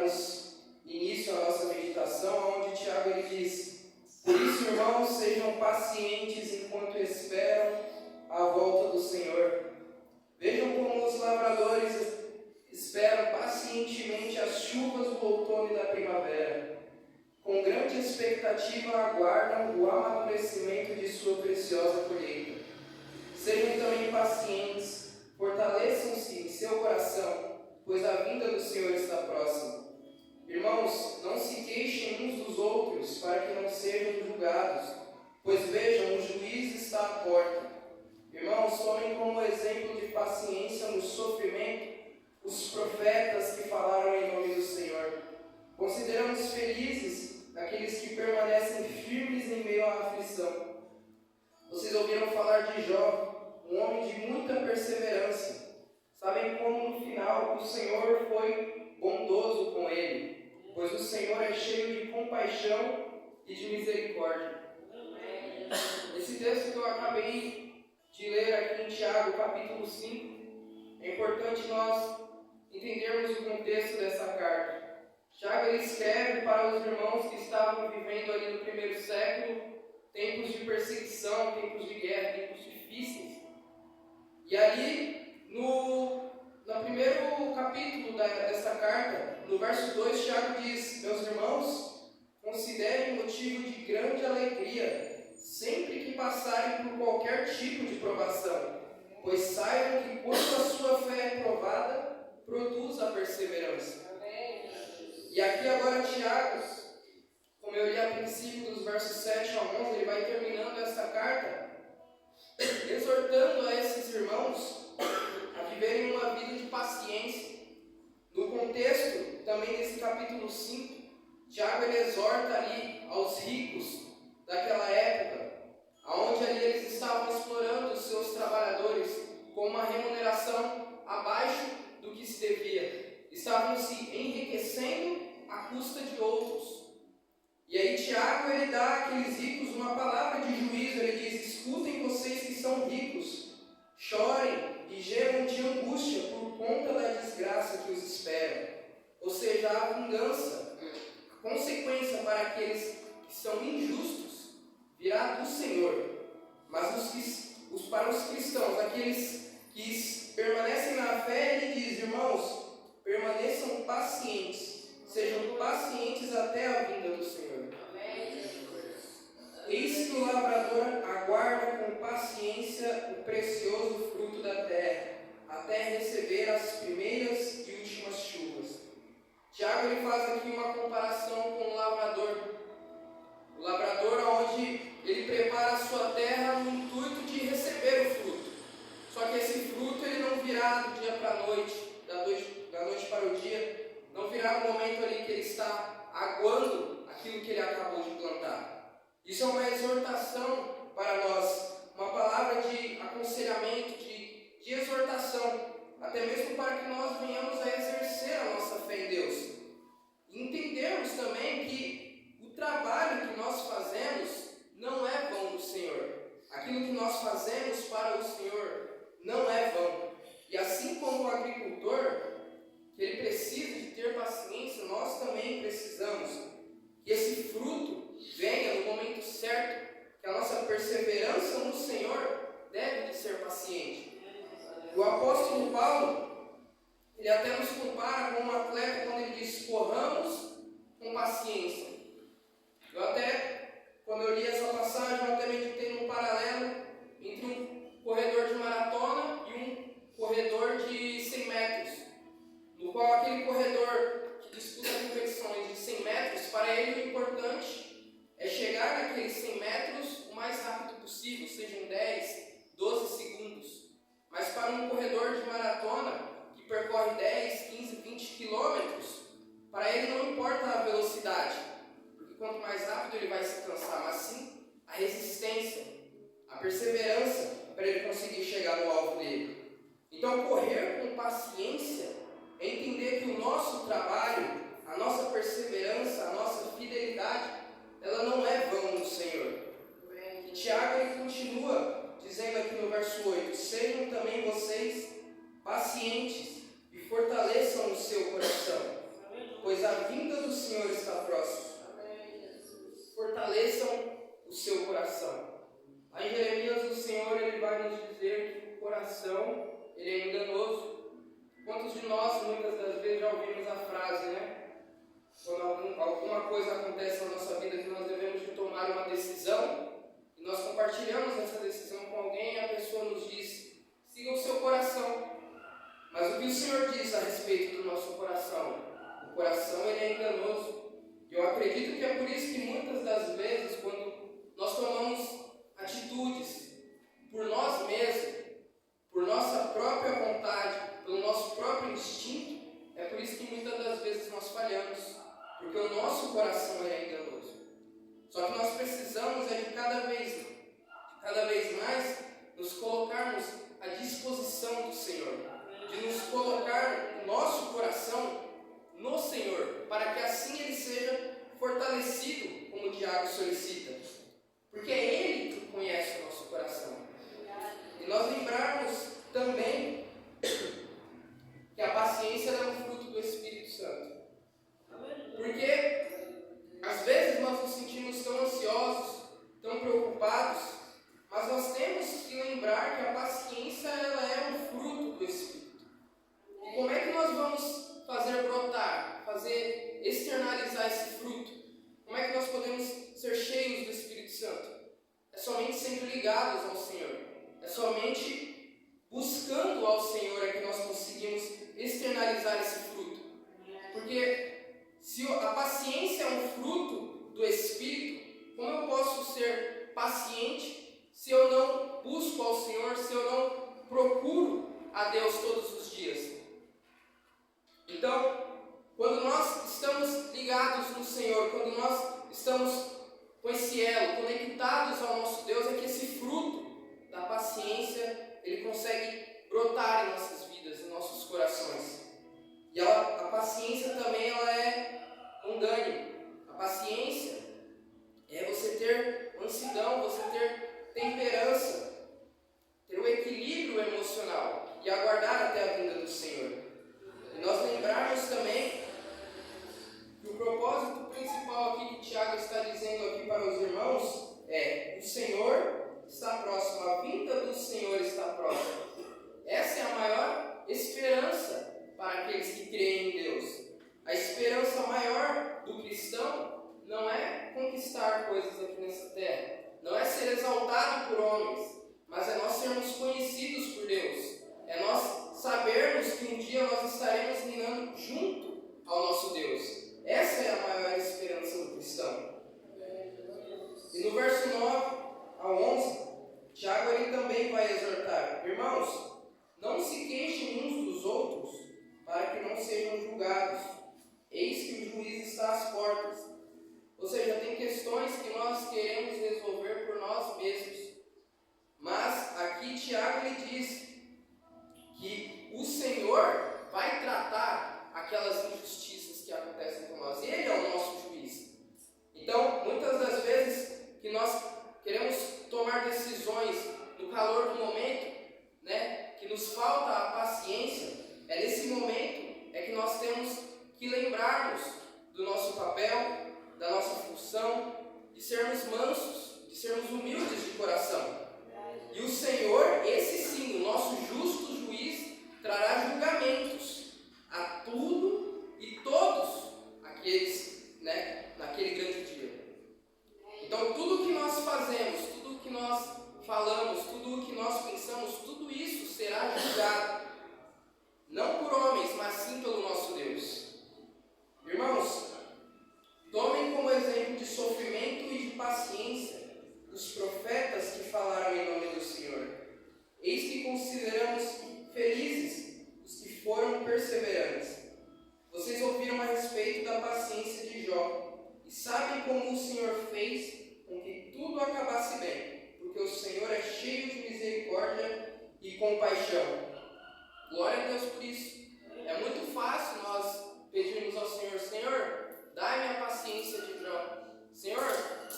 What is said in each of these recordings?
darmos início à nossa meditação, onde Tiago ele diz: por isso, irmãos, sejam pacientes enquanto esperam a volta do Senhor. Vejam como os lavradores esperam pacientemente as chuvas do outono e da primavera. Com grande expectativa aguardam o amadurecimento de sua preciosa colheita. Sejam também pacientes, fortaleçam-se em seu coração, pois a vinda do Senhor está próxima. Irmãos, não se queixem uns dos outros, para que não sejam julgados, pois vejam, o juiz está à porta. Irmãos, tomem como exemplo de paciência no sofrimento os profetas que falaram em nome do Senhor. Consideramos felizes aqueles que permanecem firmes em meio à aflição. Vocês ouviram falar de Jó, um homem de muita perseverança. Sabem como no final o Senhor foi bondoso com ele, pois o Senhor é cheio de compaixão e de misericórdia. Esse texto que eu acabei de ler aqui em Tiago, capítulo 5, é importante nós entendermos o contexto dessa carta. Tiago ele escreve para os irmãos que estavam vivendo ali no primeiro século, tempos de perseguição, tempos de guerra, tempos difíceis. E ali, no primeiro capítulo dessa carta, no verso 2, Tiago diz: meus irmãos, considerem motivo de grande alegria sempre que passarem por qualquer tipo de provação, pois saibam que quando a sua fé é provada, produz a perseverança. E aqui agora Tiago, como eu li a princípio dos versos 7 a 11, ele vai terminando essa carta, exortando a esses irmãos a viverem uma vida de paciência. No contexto também desse capítulo 5, Tiago ele exorta ali aos ricos daquela época, onde ali eles estavam explorando os seus trabalhadores com uma remuneração abaixo do que se devia. Estavam se enriquecendo à custa de outros. E aí Tiago ele dá àqueles ricos uma palavra de juízo. Ele diz: escutem vocês que são ricos, chorem e gemam de angústia por conta da desgraça que os espera. Ou seja, a vingança, a consequência para aqueles que são injustos virá do Senhor. Mas para os cristãos, aqueles que permanecem na fé, ele diz: irmãos, permaneçam pacientes, sejam pacientes até a vinda do Senhor. Eis que o lavrador aguarda com paciência o precioso fruto da terra, até receber as primeiras e últimas chuvas. Tiago ele faz aqui uma comparação com o lavrador. O lavrador onde ele prepara a sua terra no intuito de receber o fruto. Só que esse fruto ele não virá do dia para a noite, da noite para o dia. Não virá no momento ali que ele está aguando aquilo que ele acabou de plantar. Isso é uma exortação para nós, uma palavra de aconselhamento, de exortação, até mesmo para que nós venhamos a exercer a nossa fé em Deus. E entendermos também que o trabalho que nós fazemos não é vão do Senhor. Aquilo que nós fazemos para o Senhor não é vão. E assim como o agricultor, que ele precisa de ter paciência, nós também precisamos. Que esse fruto venha no momento certo, que a nossa perseverança no Senhor deve de ser paciente. O apóstolo Paulo, ele até nos compara com um atleta quando ele diz: corramos com paciência. Quando eu li essa passagem, eu até meditei num paralelo entre um corredor de maratona e um corredor de 100 metros, no qual aquele corredor que disputa competições de 100 metros, para ele o importante é chegar naqueles 100 metros o mais rápido possível, sejam 10, 12 segundos. Mas para um corredor de maratona que percorre 10, 15, 20 quilômetros, para ele não importa a velocidade, porque quanto mais rápido ele vai se cansar, mas sim a resistência, a perseverança para ele conseguir chegar no alvo dele. Então, correr com paciência é entender que o nosso trabalho, a nossa perseverança, a nossa fidelidade, ela não é vão no Senhor. E Tiago ele continua dizendo aqui no verso 8: sejam também vocês pacientes e fortaleçam o seu coração. pois a vinda do Senhor está próxima. Fortaleçam o seu coração. Lá em Jeremias, o Senhor ele vai nos dizer que o coração ele é enganoso. Quantos de nós, muitas das vezes, já ouvimos a frase, né? Quando alguma coisa acontece na nossa vida que nós devemos de tomar uma decisão, e nós compartilhamos essa decisão com alguém, e a pessoa nos diz: siga o seu coração. Mas o que o Senhor diz a respeito do nosso coração? O coração ele é enganoso. E eu acredito que é por isso que muitas das vezes, quando nós tomamos atitudes por nós mesmos, por nossa própria vontade, pelo nosso próprio instinto, é por isso que muitas das vezes nós falhamos, porque o nosso coração é enganoso. Só que nós precisamos de cada vez mais nos colocarmos à disposição do Senhor, de nos colocar o nosso coração no Senhor, para que assim ele seja fortalecido, como o Tiago solicita, porque é Ele que conhece o nosso coração. E nós lembrarmos também que a paciência é um fruto do Espírito Santo. Porque às vezes nós nos sentimos tão ansiosos, tão preocupados, mas nós temos que lembrar que a paciência ela é um fruto do Espírito. E como é que nós vamos fazer brotar, externalizar esse fruto? Como é que nós podemos ser cheios do Espírito Santo? É somente sendo ligados ao Senhor. É somente buscando ao Senhor é que nós conseguimos externalizar esse fruto. Porque se a paciência é um fruto do Espírito, como eu posso ser paciente se eu não busco ao Senhor, se eu não procuro a Deus todos os dias? Então, quando nós estamos ligados no Senhor, quando nós estamos com esse elo, conectados ao nosso Deus, é que esse fruto da paciência, ele consegue brotar em nossas vidas, em nossos corações. E a paciência também ela é longânime. A paciência é você ter mansidão, você ter temperança, ter um equilíbrio emocional e aguardar até a vinda do Senhor. E nós lembrarmos também que o propósito principal aqui que Tiago está dizendo aqui para os irmãos é: o Senhor está próximo, a vinda do Senhor está próxima. Essa é a maior esperança para aqueles que creem em Deus. A esperança maior do cristão não é conquistar coisas aqui nessa terra, não é ser exaltado por homens, mas é nós sermos conhecidos por Deus. É nós sabermos que um dia nós estaremos reinando junto ao nosso Deus. Essa é a maior esperança do cristão. E no verso 9 ao 11, Tiago ele também vai exortar: irmãos, não se queixem uns dos outros, para que não sejam julgados. Eis que o juiz está às portas. Ou seja, tem questões que nós queremos resolver por nós mesmos. Mas aqui Tiago ele diz que o Senhor vai tratar aquelas injustiças que acontecem com nós. Ele é o nosso juiz. Então, muitas das vezes que nós queremos tomar decisões no calor do momento, né, que nos falta a paciência, é nesse momento é que nós temos que lembrarmos do nosso papel, da nossa função, de sermos mansos, de sermos humildes de coração. E o Senhor, esse sim, o nosso justo juiz, trará julgamentos a tudo e todos aqueles, né, naquele grande dia. Então, tudo que nós fazemos, tudo que nós falamos, tudo que nós pensamos, tudo isso será julgado. Não por homens, mas sim pelo nosso Deus. Irmãos, tomem como exemplo de sofrimento e de paciência os profetas que falaram em nome do Senhor. Eis que consideramos felizes os que foram perseverantes. Vocês ouviram a respeito da paciência de Jó e sabem como o Senhor fez com que tudo acabasse bem, porque o Senhor é cheio de misericórdia e compaixão. Glória a Deus por isso. É muito fácil nós pedirmos ao Senhor: Senhor, dai-me a paciência de Jó. Senhor,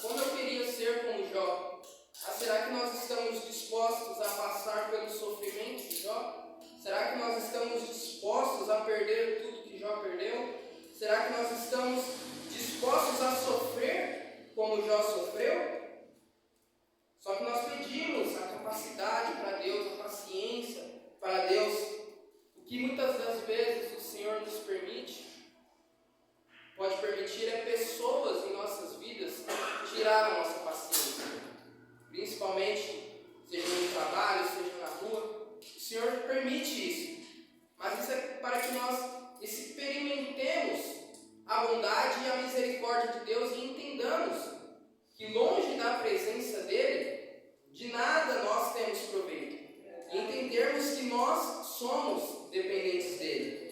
como eu queria ser como Jó. Será que nós estamos dispostos a passar pelo sofrimento de Jó? Será que nós estamos dispostos a perder tudo que Jó perdeu? Será que nós estamos dispostos a sofrer como Jó sofreu? Só que nós pedimos a capacidade para Deus, a paciência para Deus, o que muitas das vezes o Senhor nos pode permitir é pessoas em nossas vidas tirar a nossa paciência, principalmente, seja no trabalho, seja na rua. O Senhor permite isso, mas isso é para que nós experimentemos a bondade e a misericórdia de Deus e entendamos que longe da presença dEle, de nada nós temos proveito. E entendermos que nós somos dependentes dEle.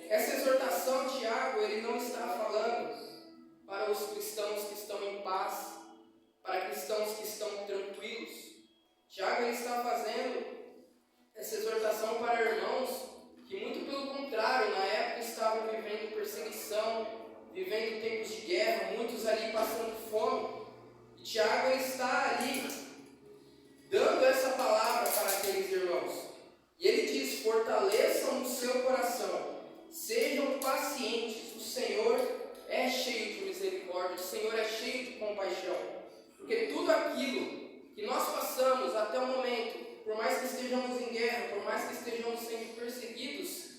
Essa exortação, Tiago, ele não está falando para os cristãos que estão em paz, para cristãos que estão tranquilos. Tiago, ele está fazendo essa exortação para irmãos que, muito pelo contrário, na época estavam vivendo perseguição, vivendo tempos de guerra, muitos ali passando fome. E Tiago, ele está ali dando essa palavra para aqueles irmãos. E ele diz: fortaleçam o seu coração, sejam pacientes, o Senhor é cheio de misericórdia, o Senhor é cheio de compaixão. Porque tudo aquilo que nós passamos até o momento, por mais que estejamos em guerra, por mais que estejamos sendo perseguidos,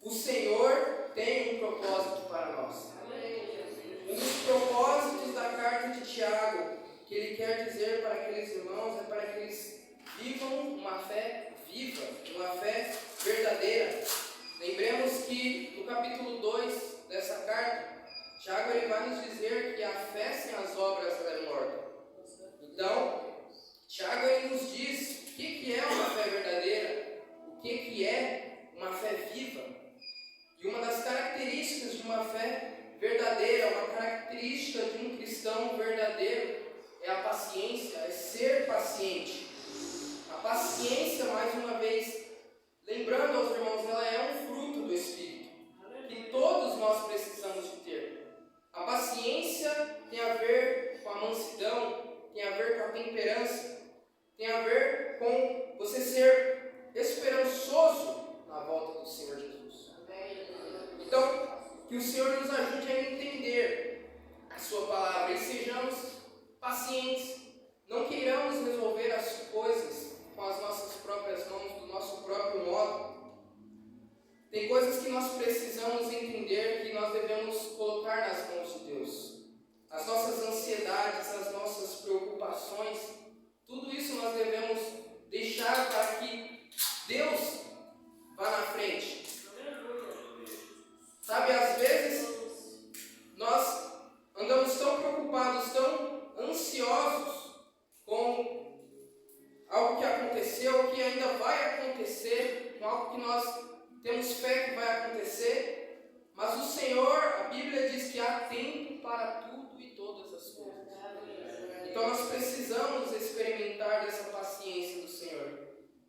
o Senhor tem um propósito para nós. Um dos propósitos da carta de Tiago, que ele quer dizer para aqueles irmãos, é para que eles vivam uma fé viva, uma fé verdadeira. Lembremos que no capítulo 2 dessa carta, Tiago ele vai nos dizer que a fé sem as obras é morta. Então, Tiago ele nos diz o que é uma fé verdadeira, o que é uma fé viva. E uma das características de uma fé verdadeira, uma característica de um cristão verdadeiro, é a paciência, é ser paciente. A paciência, mais uma vez, lembrando aos irmãos, ela é um fruto do Espírito, que todos nós precisamos de ter. A paciência tem a ver com a mansidão, tem a ver com a temperança, tem a ver com você ser esperançoso na volta do Senhor Jesus. Então, que o Senhor nos ajude a entender a sua palavra e sejamos pacientes, não queiramos resolver as coisas com as nossas próprias mãos, do nosso próprio modo. Tem coisas que nós precisamos entender que nós devemos colocar nas mãos de Deus. As nossas ansiedades, as nossas preocupações, tudo isso nós devemos deixar para que Deus vá na frente. Sabe, às vezes nós andamos tão preocupados, tão ansiosos com algo que aconteceu, que ainda vai acontecer, com algo que nós temos fé que vai acontecer, mas o Senhor, a Bíblia diz que há tempo para tudo e todas as coisas. Então nós precisamos experimentar dessa paciência do Senhor,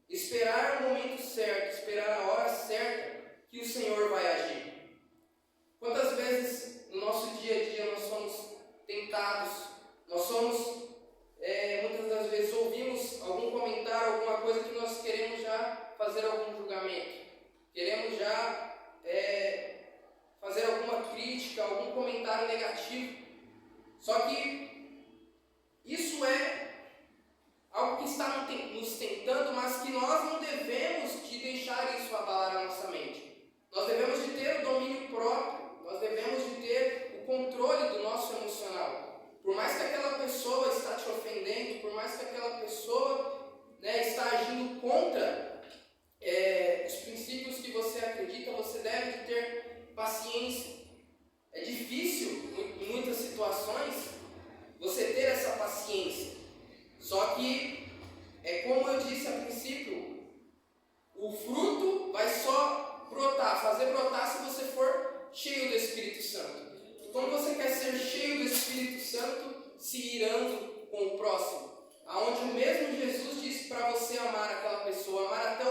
esperar o momento certo, esperar a hora certa que o Senhor vai agir. Quantas vezes no nosso dia a dia nós somos tentados, nós somos, muitas das vezes ouvimos algum comentário, alguma coisa que nós queremos já fazer algum julgamento, queremos já fazer alguma crítica, algum comentário negativo. Só que isso é algo que está nos tentando, mas que nós não devemos de deixar isso abalar a nossa mente. Nós devemos de ter o domínio próprio, nós devemos de ter o controle do nosso emocional. Por mais que aquela pessoa está te ofendendo, por mais que aquela pessoa está agindo contra os princípios que você acredita, você deve de ter paciência. É difícil, em muitas situações, você ter essa paciência. Só que, como eu disse a princípio, o fruto vai só brotar, fazer brotar se você for cheio do Espírito Santo. Como você quer ser cheio do Espírito Santo, se irando com o próximo? Aonde o mesmo Jesus disse para você amar aquela pessoa, amar até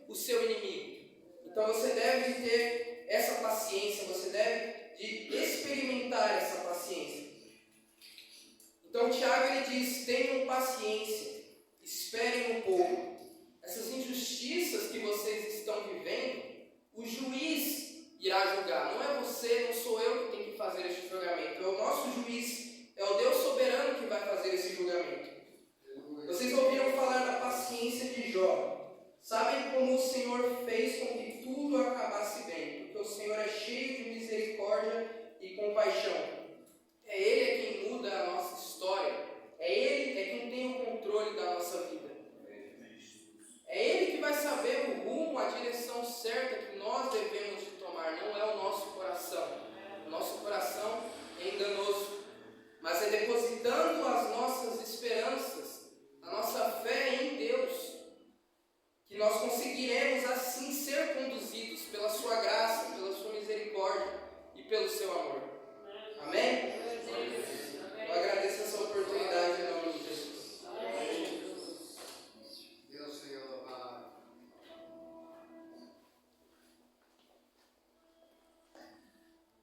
o seu inimigo. Então você deve de ter essa paciência, você deve de experimentar essa paciência. Então Tiago ele diz: tenham paciência, esperem um pouco. Essas injustiças que vocês estão vivendo, o juiz irá julgar. Não é você, não sou eu que tem que fazer este julgamento. É o nosso juiz, é o Deus soberano que vai fazer